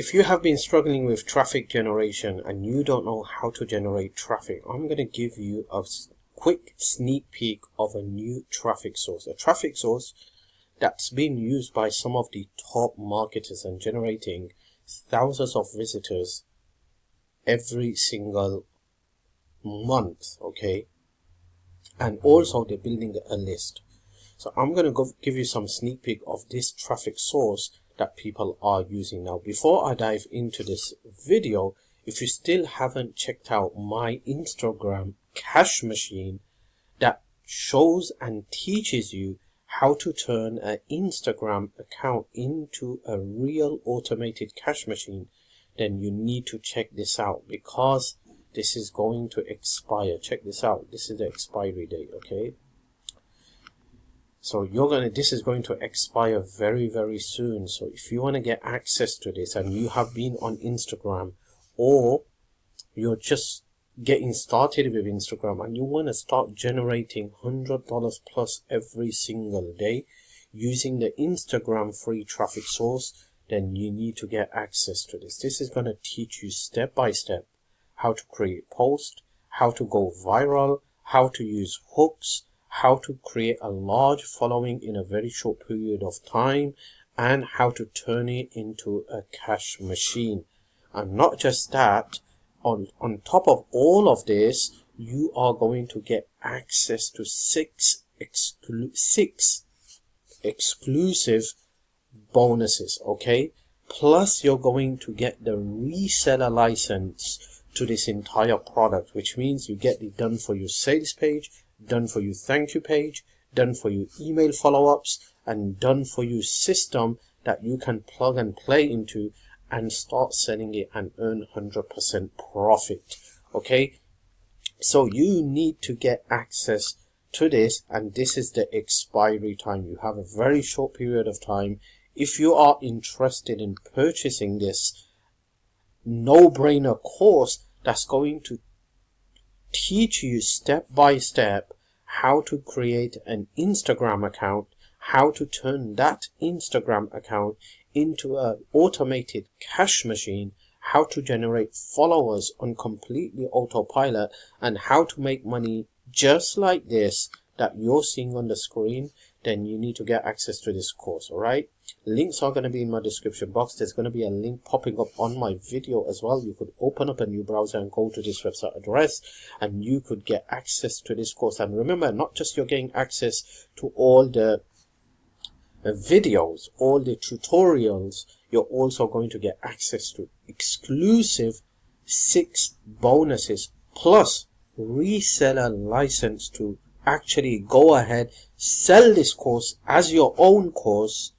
If you have been struggling with traffic generation and you don't know how to generate traffic, I'm going to give you a quick sneak peek of a new traffic source. A traffic source that's been used by some of the top marketers and generating thousands of visitors every single month, okay? And also they're building a list. So I'm going to give you some sneak peek of this traffic source that people are using now. Before I dive into this video, if you still haven't checked out my Instagram cash machine that shows and teaches you how to turn an Instagram account into a real automated cash machine, then you need to check this out because this is going to expire. Check this out. This is the expiry date, okay? So this is going to expire very, very soon. So if you want to get access to this and you have been on Instagram, or you're just getting started with Instagram and you want to start generating $100 plus every single day using the Instagram free traffic source, then you need to get access to this. This is going to teach you step by step how to create posts, how to go viral, how to use hooks, how to create a large following in a very short period of time, and how to turn it into a cash machine. And not just that, on top of all of this, you are going to get access to six exclusive bonuses, okay? Plus you're going to get the reseller license to this entire product, which means you get the done for you sales page, done for you thank you page, done for you email follow-ups, and done for you system that you can plug and play into and start selling it and earn 100% profit. Okay, so you need to get access to this, and this is the expiry time. You have a very short period of time. If you are interested in purchasing this no-brainer course that's going to teach you step by step how to create an Instagram account, how to turn that Instagram account into an automated cash machine, how to generate followers on completely autopilot, and how to make money just like this that you're seeing on the screen, then you need to get access to this course. All right, links are going to be in my description box. There's going to be a link popping up on my video as well. You could open up a new browser and go to this website address and you could get access to this course. And remember, not just you're getting access to all the videos, all the tutorials, you're also going to get access to exclusive 6 bonuses plus reseller license to actually go ahead, sell this course as your own course,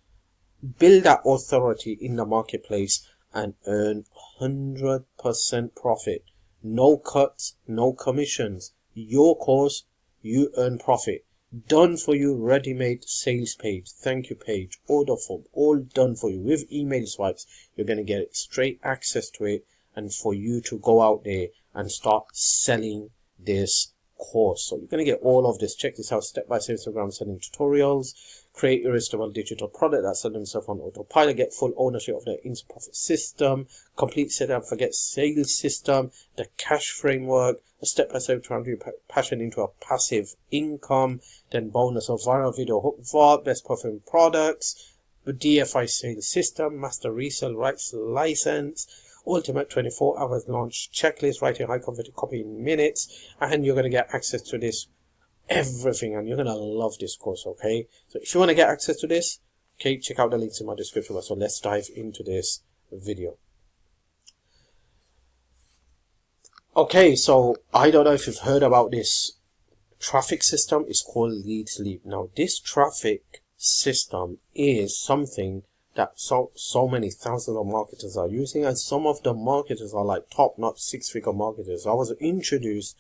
build that authority in the marketplace, and earn 100% profit. No cuts, no commissions. Your course, you earn profit. Done for you, ready-made sales page, thank you page, order form, all done for you with email swipes. You're going to get straight access to it, and for you to go out there and start selling this course. So you're going to get all of this. Check this out: step-by-step Instagram selling tutorials, create irresistible digital product that sells themselves on autopilot, get full ownership of the instant profit system, complete set and forget sales system, the cash framework, a step-by-step turn your passion into a passive income, then bonus of viral video hook vault, best performing products, the DFI sales system, master resale rights license, ultimate 24 hours launch checklist, writing high converted copy in minutes, and you're going to get access to this everything, and you're going to love this course. Okay, so if you want to get access to this, okay, check out the links in my description box. So let's dive into this video. Okay, so I don't know if you've heard about this traffic system. It's called LeadsLeap. Now this traffic system is something that so many thousands of marketers are using, and some of the marketers are like top-notch 6-figure marketers. I was introduced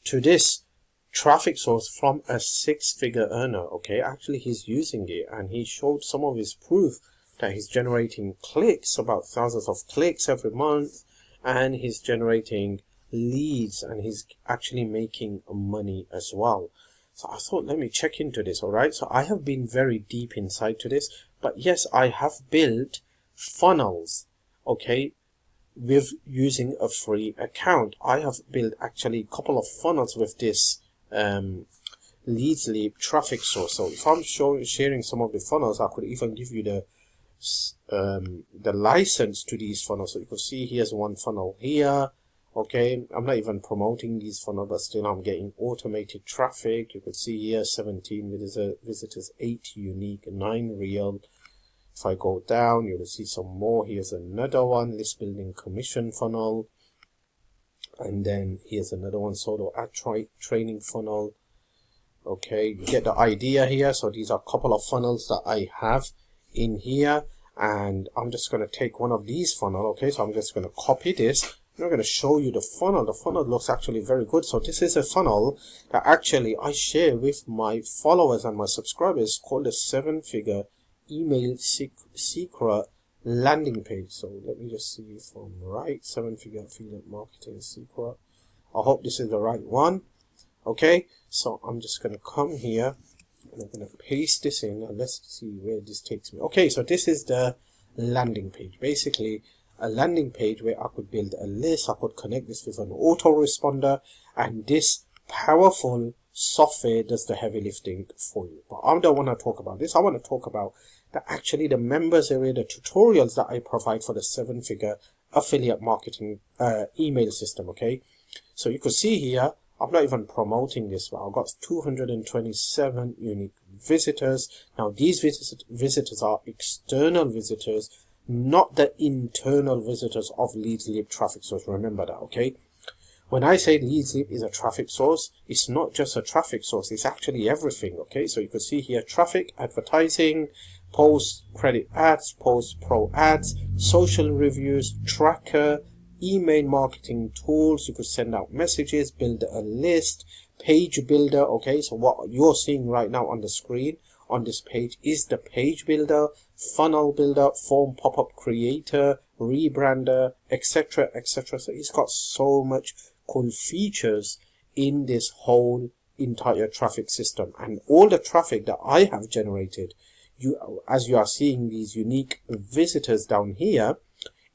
to this traffic source from a 6-figure earner. Okay, actually he's using it and he showed some of his proof that he's generating clicks, about thousands of clicks every month, and he's generating leads, and he's actually making money as well. So I thought, let me check into this. All right, so I have been very deep inside to this, but yes, I have built funnels, okay, with using a free account. I have built actually a couple of funnels with this LeadsLeap traffic source. So if I'm sharing some of the funnels, I could even give you the license to these funnels. So you can see here's one funnel here. Okay, I'm not even promoting these funnels, but still I'm getting automated traffic. You could see here 17 visitors, 8 unique, 9 real. If I go down, you will see some more. Here's another one, list building commission funnel. And then here's another one, solo ad training funnel. Okay, you get the idea here. So these are a couple of funnels that I have in here. And I'm just going to take one of these funnel. Okay, so I'm just going to copy this. I'm going to show you the funnel. The funnel looks actually very good. So this is a funnel that actually I share with my followers and my subscribers, called the 7-figure email secret landing page. So let me just see from right, 7-figure affiliate marketing secret. I hope this is the right one. Okay, so I'm just going to come here and I'm going to paste this in, and let's see where this takes me. Okay, so this is the landing page. Basically a landing page where I could build a list. I could connect this with an autoresponder, and this powerful software does the heavy lifting for you. But I don't want to talk about this. I want to talk about the members area, the tutorials that I provide for the 7-figure affiliate marketing email system. Okay, so you could see here, I'm not even promoting this, but I've got 227 unique visitors. Now these visitors are external visitors, not the internal visitors of LeadsLeap traffic source. Remember that, okay? When I say LeadsLeap is a traffic source, it's not just a traffic source, it's actually everything, okay? So you can see here, traffic, advertising, post credit ads, post pro ads, social reviews, tracker, email marketing tools. You could send out messages, build a list, page builder, okay? So what you're seeing right now on the screen on this page is the page builder, funnel builder, form pop-up creator, rebrander, etc., etc. So it's got so much cool features in this whole entire traffic system. And all the traffic that I have generated, as you are seeing these unique visitors down here,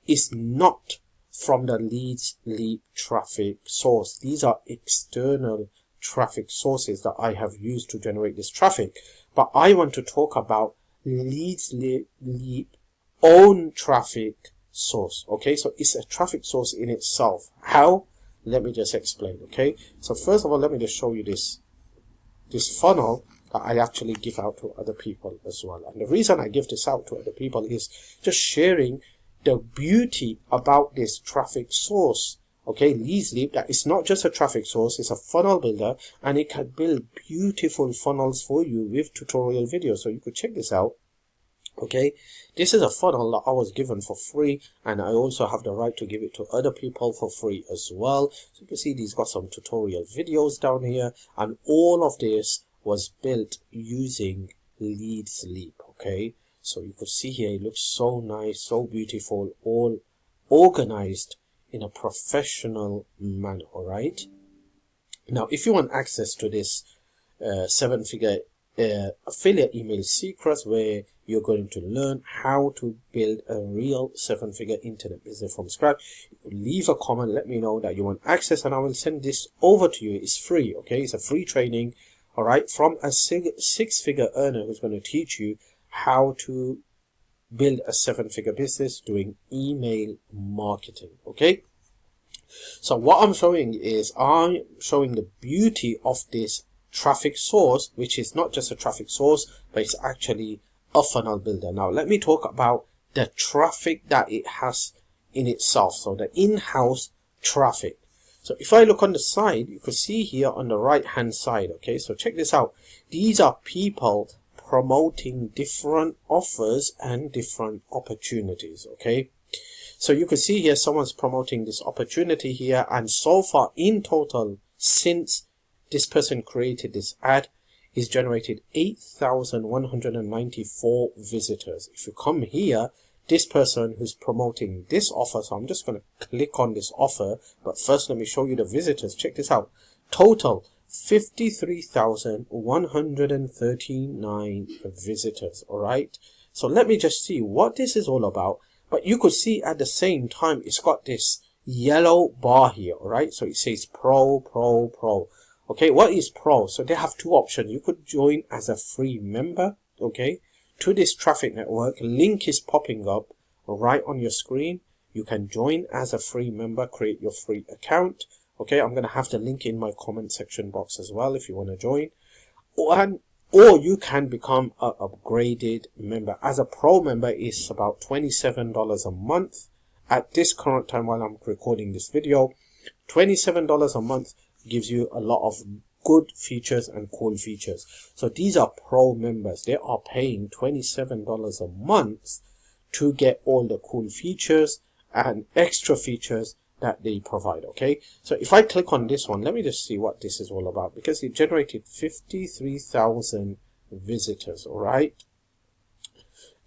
is not from the LeadsLeap traffic source. These are external traffic sources that I have used to generate this traffic. But I want to talk about LeadsLeap own traffic source. Okay, so it's a traffic source in itself. How? Let me just explain. Okay, so first of all, let me just show you this funnel that I actually give out to other people as well. And the reason I give this out to other people is just sharing the beauty about this traffic source. Okay, LeadsLeap, that is not just a traffic source, it's a funnel builder, and it can build beautiful funnels for you with tutorial videos. So you could check this out. Okay, this is a funnel that I was given for free, and I also have the right to give it to other people for free as well. So you can see these got some tutorial videos down here, and all of this was built using LeadsLeap. Okay, so you could see here, it looks so nice, so beautiful, all organized in a professional manner. All right, now if you want access to this 7-figure affiliate email secrets, where you're going to learn how to build a real 7-figure internet business from scratch, leave a comment, let me know that you want access, and I will send this over to you. It's free. Okay, it's a free training, all right, from a 6-figure earner who's going to teach you how to build a 7-figure business doing email marketing. Okay, so what I'm showing is I'm showing the beauty of this traffic source, which is not just a traffic source, but it's actually a funnel builder. Now let me talk about the traffic that it has in itself. So the in-house traffic. So if I look on the side, you can see here on the right hand side. Okay, so check this out. These are people promoting different offers and different opportunities. Okay, so you can see here someone's promoting this opportunity here, and so far in total, since this person created this ad, is generated 8,194 visitors. If you come here, this person who's promoting this offer, so I'm just going to click on this offer, but first let me show you the visitors. Check this out. Total 53,139 visitors. All right, so let me just see what this is all about But you could see at the same time, it's got this yellow bar here, alright? So it says Pro. Okay, what is Pro? So they have two options. You could join as a free member, okay, to this traffic network. Link is popping up right on your screen. You can join as a free member, create your free account. Okay, I'm going to have the link in my comment section box as well if you want to join. Or you can become an upgraded member. As a pro member, it's about $27 a month. At this current time while I'm recording this video, $27 a month gives you a lot of good features and cool features. So these are pro members. They are paying $27 a month to get all the cool features and extra features that they provide. Okay, so if I click on this one, let me just see what this is all about, because it generated 53,000 visitors. All right,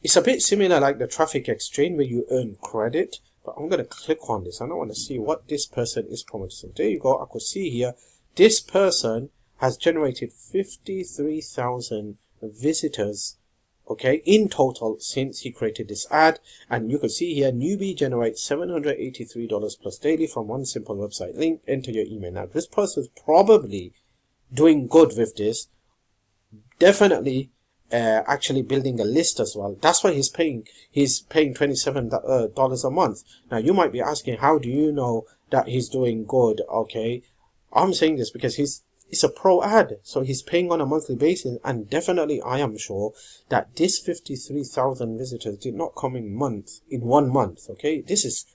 it's a bit similar like the traffic exchange where you earn credit, but I'm going to click on this and I want to see what this person is promoting. There you go. I could see here this person has generated 53,000 visitors, okay, in total since he created this ad. And you can see here, newbie generates $783 plus daily from one simple website link. Enter your email. Now this person is probably doing good with this, definitely actually building a list as well. That's why he's paying $27 a month. Now you might be asking, how do you know that he's doing good? Okay, I'm saying this because it's a pro ad, so he's paying on a monthly basis, and definitely I am sure that this 53,000 visitors did not come in 1 month. Okay, this is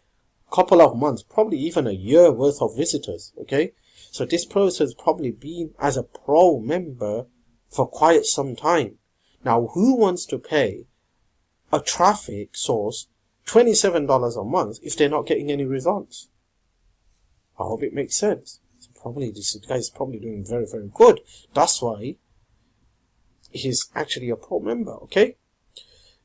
a couple of months, probably even a year worth of visitors. Okay, so this person has probably been as a pro member for quite some time. Now who wants to pay a traffic source $27 a month if they're not getting any results? I hope it makes sense. Probably this guy is probably doing very, very good. That's why he's actually a pro member. Okay,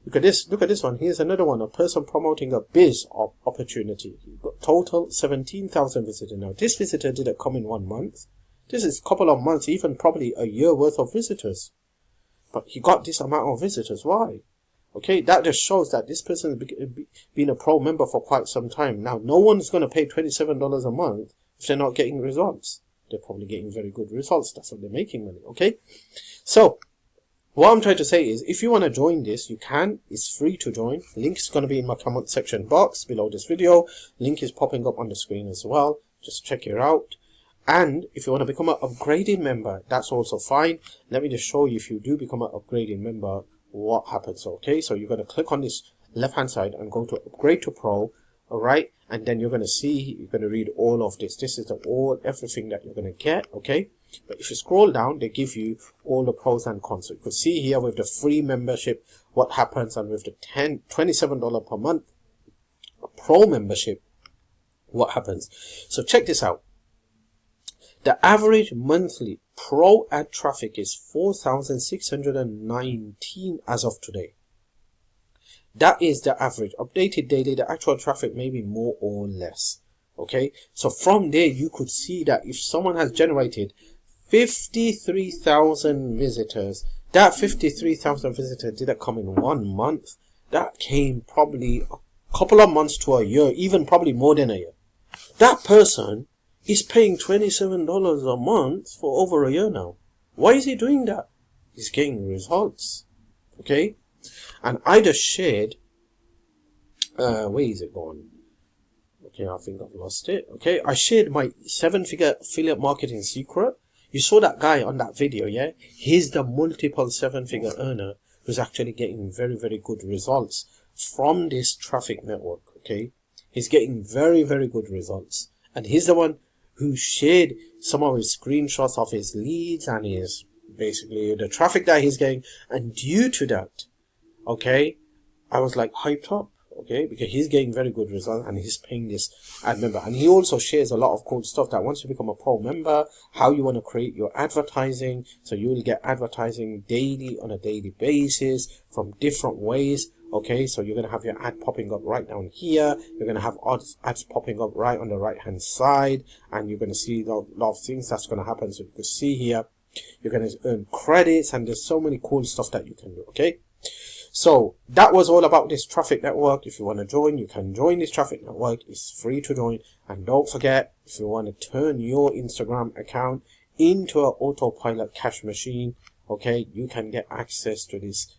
look at this one. Here's another one, a person promoting a biz opportunity. He got total 17,000 visitors. Now this visitor didn't come in 1 month. This is a couple of months, even probably a year worth of visitors, but he got this amount of visitors. Why? Okay, that just shows that this person has been a pro member for quite some time. Now no one's going to pay $27 a month if they're not getting results. They're probably getting very good results. That's what they're making money. Okay, so what I'm trying to say is, if you want to join this, you can. It's free to join. Link is going to be in my comment section box below this video. Link is popping up on the screen as well. Just check it out. And if you want to become an upgraded member, that's also fine. Let me just show you, if you do become an upgraded member, what happens. Okay, so you're going to click on this left hand side and go to upgrade to pro. All right, and then you're going to see, you're going to read all of this. This is everything that you're going to get. Okay, but if you scroll down, they give you all the pros and cons. So you can see here with the free membership what happens, and with the $27 per month pro membership what happens. So check this out. The average monthly pro ad traffic is 4,619 as of today. That is the average. Updated daily, the actual traffic may be more or less. Okay, so from there you could see that if someone has generated 53,000 visitors, that 53,000 visitors didn't come in 1 month. That came probably a couple of months to a year, even probably more than a year. That person is paying $27 a month for over a year now. Why is he doing that? He's getting results. Okay, and I just shared, where is it gone? Okay, I think I've lost it. Okay, I shared my 7-figure affiliate marketing secret. You saw that guy on that video, yeah? He's the multiple 7-figure earner who's actually getting very, very good results from this traffic network. Okay, he's getting very, very good results, and he's the one who shared some of his screenshots of his leads and his basically the traffic that he's getting. And due to that, okay, I was like hyped up, okay, because he's getting very good results and he's paying this ad member. And he also shares a lot of cool stuff that once you become a pro member, how you want to create your advertising. So you will get advertising daily on a daily basis from different ways. Okay, so you're going to have your ad popping up right down here. You're going to have ads popping up right on the right hand side, and you're going to see a lot of things that's going to happen. So you can see here, you're going to earn credits, and there's so many cool stuff that you can do. Okay, So that was all about this traffic network. If you want to join, you can join this traffic network. It's free to join. And don't forget, if you want to turn your Instagram account into an autopilot cash machine, okay, you can get access to this.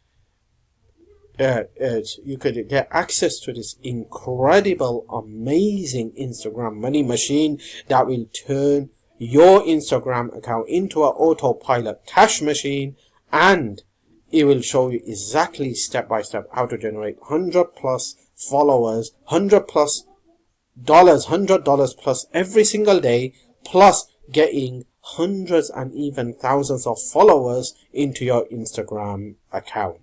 You could get access to this incredible, amazing Instagram money machine that will turn your Instagram account into an autopilot cash machine, and it will show you exactly step by step how to generate 100 plus followers, $100 plus every single day, plus getting hundreds and even thousands of followers into your Instagram account.